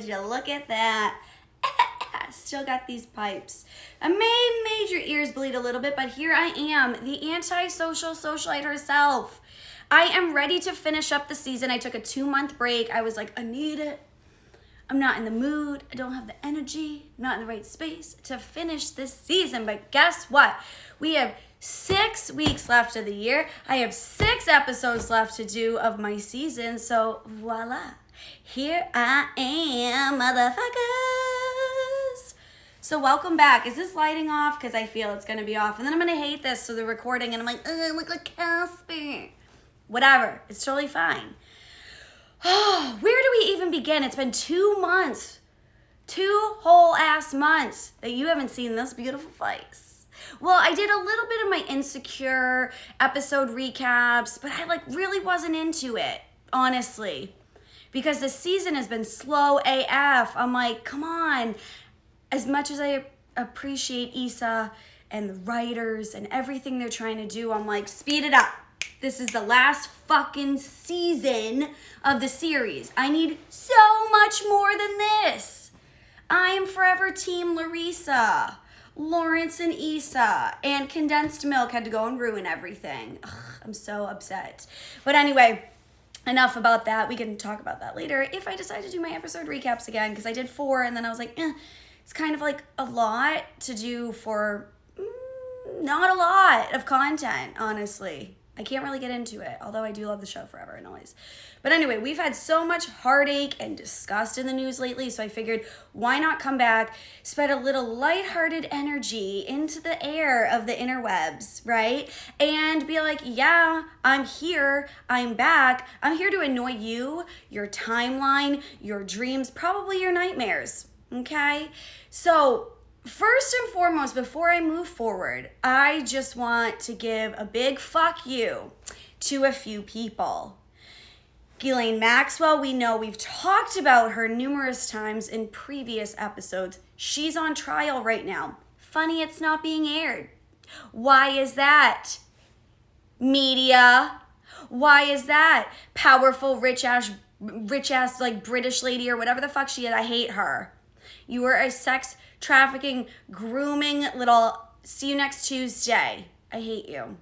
Would you look at that? Still got these pipes. I may made your ears bleed a little bit, but here I am, the antisocial socialite herself. I am ready to finish up the season. I took a 2-month break. I was like, I need it. I'm not in the mood. I don't have the energy. I'm not in the right space to finish this season. But guess what? We have 6 weeks left of the year. I have 6 episodes left to do of my season. So voila. Here I am, motherfuckers. So welcome back. Is this lighting off? Because I feel it's going to be off. And then I'm going to hate this. So the recording and I'm like, I look like Casper. Whatever. It's totally fine. Oh, where do we even begin? It's been 2 months. 2 whole ass months that you haven't seen this beautiful face. Well, I did a little bit of my Insecure episode recaps, but I really wasn't into it, honestly. Because the season has been slow AF. I'm like, come on. As much as I appreciate Issa and the writers and everything they're trying to do, I'm like, speed it up. This is the last fucking season of the series. I need so much more than this. I am forever Team Larissa, Lawrence and Issa, and Condensed Milk had to go and ruin everything. Ugh, I'm so upset. But anyway, enough about that. We can talk about that later if I decide to do my episode recaps again, because I did 4 and then I was like, it's kind of like a lot to do for not a lot of content, honestly. I can't really get into it, although I do love the show forever and always. But anyway, we've had so much heartache and disgust in the news lately, so I figured why not come back, spread a little lighthearted energy into the air of the interwebs, right? And be like, yeah, I'm here, I'm back, I'm here to annoy you, your timeline, your dreams, probably your nightmares, okay? So first and foremost, before I move forward, I just want to give a big fuck you to a few people. Ghislaine Maxwell, we know we've talked about her numerous times in previous episodes. She's on trial right now. Funny it's not being aired. Why is that? Media. Why is that? Powerful, rich ass like British lady or whatever the fuck she is. I hate her. You are a sex trafficking, grooming little see you next Tuesday. I hate you.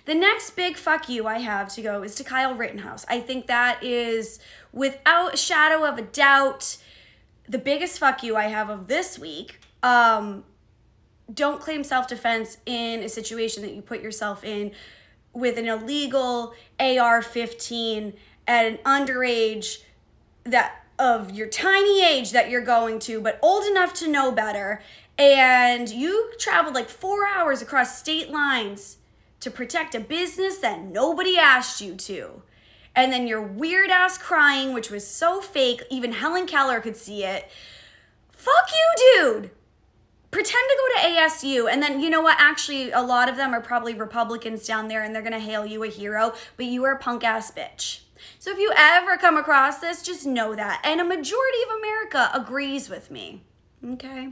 The next big fuck you I have to go is to Kyle Rittenhouse. I think that is, without a shadow of a doubt, the biggest fuck you I have of this week. Don't claim self-defense in a situation that you put yourself in with an illegal AR-15 at an underage of your tiny age that you're going to, but old enough to know better, and you traveled 4 hours across state lines to protect a business that nobody asked you to. And then your weird ass crying, which was so fake, even Helen Keller could see it. Fuck you, dude. Pretend to go to ASU, and then, you know what, actually, a lot of them are probably Republicans down there, and they're gonna hail you a hero, but you are a punk ass bitch. So if you ever come across this, just know that. And a majority of America agrees with me, okay?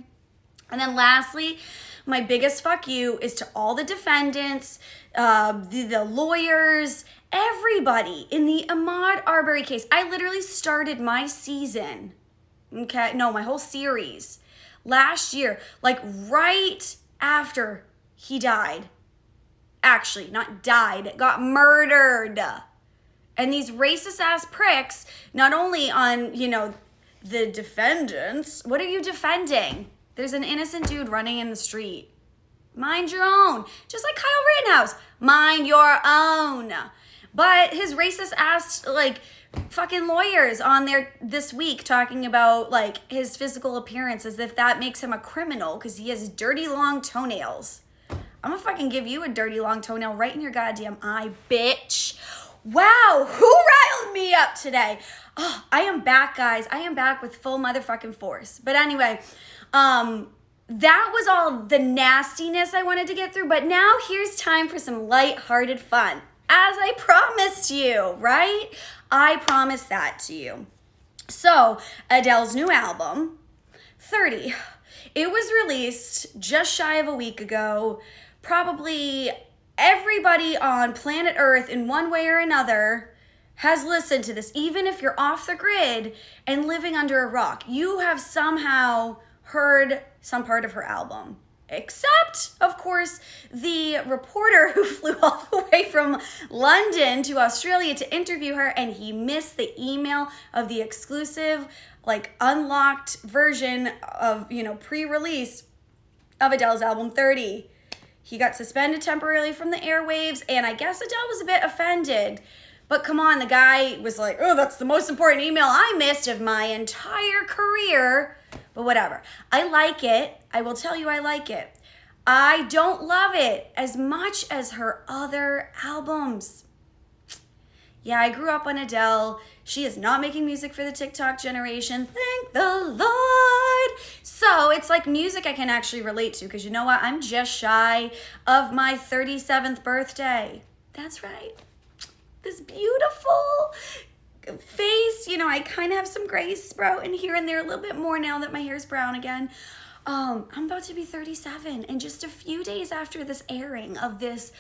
And then lastly, my biggest fuck you is to all the defendants, the lawyers, everybody in the Ahmaud Arbery case. I literally started my season, okay? No, my whole series last year, right after he died. Actually, not died, got murdered. And these racist ass pricks, not only on, the defendants, what are you defending? There's an innocent dude running in the street. Mind your own. Just like Kyle Rittenhouse. Mind your own. But his racist ass, fucking lawyers on there this week talking about, his physical appearance as if that makes him a criminal because he has dirty long toenails. I'm gonna fucking give you a dirty long toenail right in your goddamn eye, bitch. Wow, who riled me up today? Oh, I am back, guys. I am back with full motherfucking force. But anyway, that was all the nastiness I wanted to get through. But now here's time for some lighthearted fun. As I promised you, right? I promised that to you. So, Adele's new album, 30, it was released just shy of a week ago. Probably everybody on planet Earth in one way or another has listened to this. Even if you're off the grid and living under a rock, you have somehow heard some part of her album. Except, of course, the reporter who flew all the way from London to Australia to interview her, and he missed the email of the exclusive, like, unlocked version of, pre-release of Adele's album 30. He got suspended temporarily from the airwaves, and I guess Adele was a bit offended. But come on, the guy was like, oh, that's the most important email I missed of my entire career. But whatever. I like it. I will tell you I like it. I don't love it as much as her other albums. Yeah, I grew up on Adele. She is not making music for the TikTok generation. Thank the Lord. So it's like music I can actually relate to, because you know what? I'm just shy of my 37th birthday. That's right. This beautiful face, I kind of have some gray sprouting here and there, a little bit more now that my hair's brown again. I'm about to be 37, and just a few days after this airing of this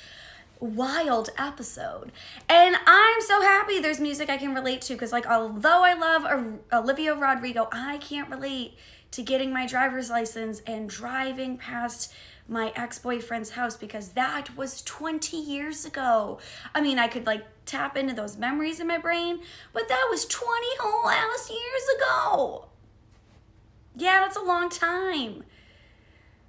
wild episode. And I'm so happy there's music I can relate to, because although I love Olivia Rodrigo, I can't relate to getting my driver's license and driving past my ex-boyfriend's house, because that was 20 years ago. I mean, I could tap into those memories in my brain, but that was 20 whole ass years ago. Yeah, that's a long time.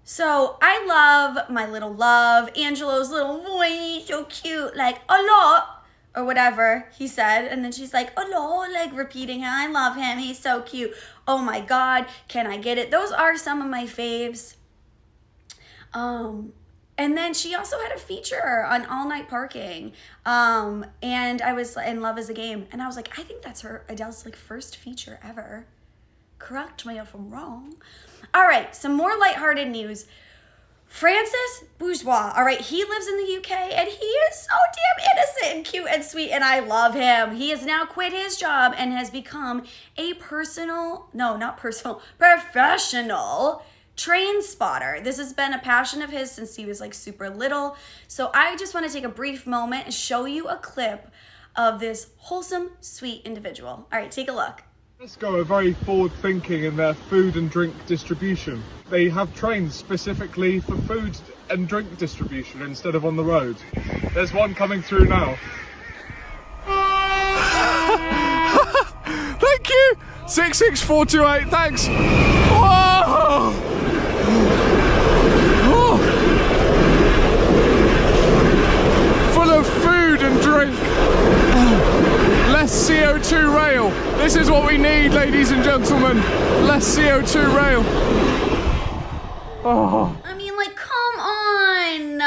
So I love my little love, Angelo's little voice, so cute, a lot, or whatever he said. And then she's like, a lot, repeating him. I love him. He's so cute. Oh my God, can I get it? Those are some of my faves. And then she also had a feature on All Night Parking. And I was in Love is a Game. And I was like, I think that's Adele's first feature ever. Correct me if I'm wrong. All right, some more lighthearted news. Francis Bourgeois, all right, he lives in the UK, and he is so damn innocent and cute and sweet, and I love him. He has now quit his job and has become a professional train spotter. This has been a passion of his since he was super little. So I just want to take a brief moment and show you a clip of this wholesome, sweet individual. All right, take a look. Tesco are very forward-thinking in their food and drink distribution. They have trains specifically for food and drink distribution instead of on the road. There's one coming through now. Thank you! 66428, thanks! Whoa! Oh. Full of food and drink. Less CO2 rail. This is what we need, ladies and gentlemen. Less CO2 rail. Oh. I mean, come on.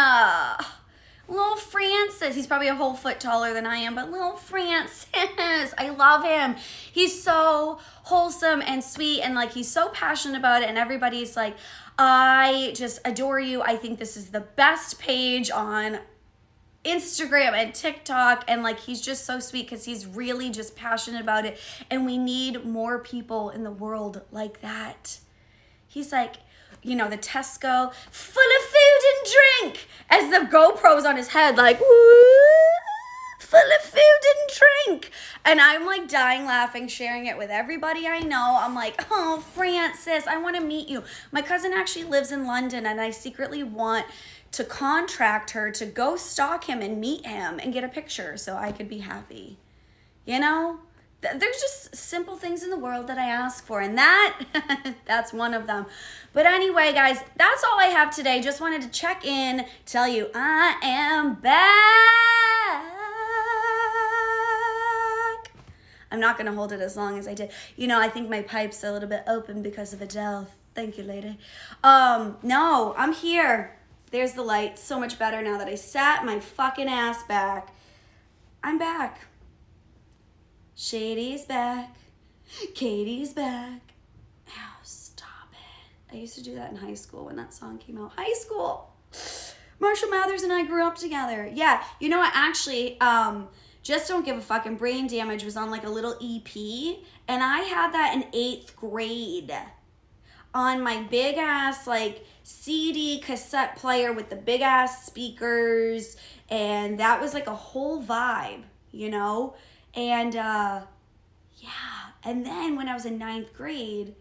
Little Francis. He's probably a whole foot taller than I am, but little Francis. I love him. He's so wholesome and sweet, and he's so passionate about it, and everybody's like, I just adore you. I think this is the best page on Instagram and TikTok, and he's just so sweet because he's really just passionate about it, and we need more people in the world like that. He's the Tesco full of food and drink, as the GoPro's on his head, woo, full of food and drink, and I'm dying laughing, sharing it with everybody I know. I'm oh, Francis, I want to meet you. My cousin actually lives in London, and I secretly want to contract her to go stalk him and meet him and get a picture so I could be happy. There's just simple things in the world that I ask for, and that's one of them. But anyway, guys, that's all I have today. Just wanted to check in, tell you I am back. I'm not going to hold it as long as I did. I think my pipe's a little bit open because of Adele. Thank you, lady. No, I'm here. There's the light. So much better now that I sat my fucking ass back. I'm back. Shady's back. Katie's back. Oh, stop it. I used to do that in high school when that song came out. High school. Marshall Mathers and I grew up together. Yeah, you know what? Actually, Just Don't Give a Fuck and Brain Damage was on a little EP. And I had that in 8th grade. On my big ass CD cassette player with the big ass speakers, and that was a whole vibe, And yeah, and then when I was in 9th grade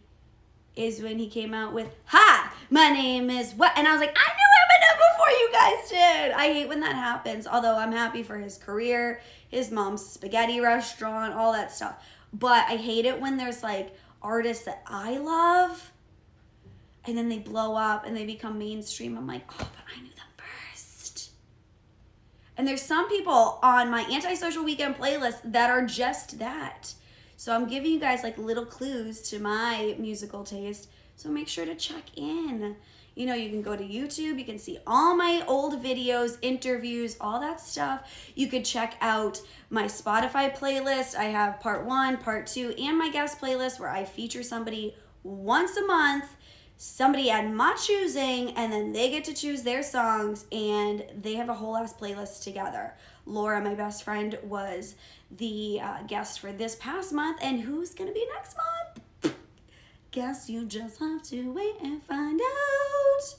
is when he came out with, "Hi, my name is what?" And I was like, I knew Eminem before you guys did. I hate when that happens, although I'm happy for his career, his mom's spaghetti restaurant, all that stuff. But I hate it when there's like artists that I love and then they blow up and they become mainstream. I'm like, oh, but I knew them first. And there's some people on my Antisocial Weekend playlist that are just that. So I'm giving you guys like little clues to my musical taste. So make sure to check in. You know, you can go to YouTube. You can see all my old videos, interviews, all that stuff. You could check out my Spotify playlist. I have part 1, part 2, and my guest playlist where I feature somebody once a month, somebody at my choosing, and then they get to choose their songs, and they have a whole ass playlist together. Laura, my best friend, was the guest for this past month, and who's gonna be next month? Guess you just have to wait and find out.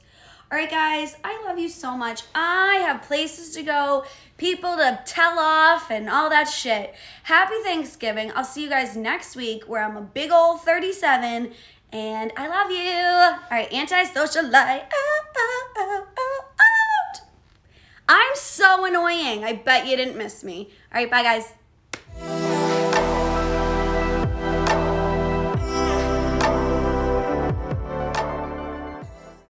All right, guys, I love you so much. I have places to go, people to tell off, and all that shit. Happy Thanksgiving. I'll see you guys next week where I'm a big old 37, and I love you. All right, Antisocialite. Out. I'm so annoying. I bet you didn't miss me. All right, bye, guys.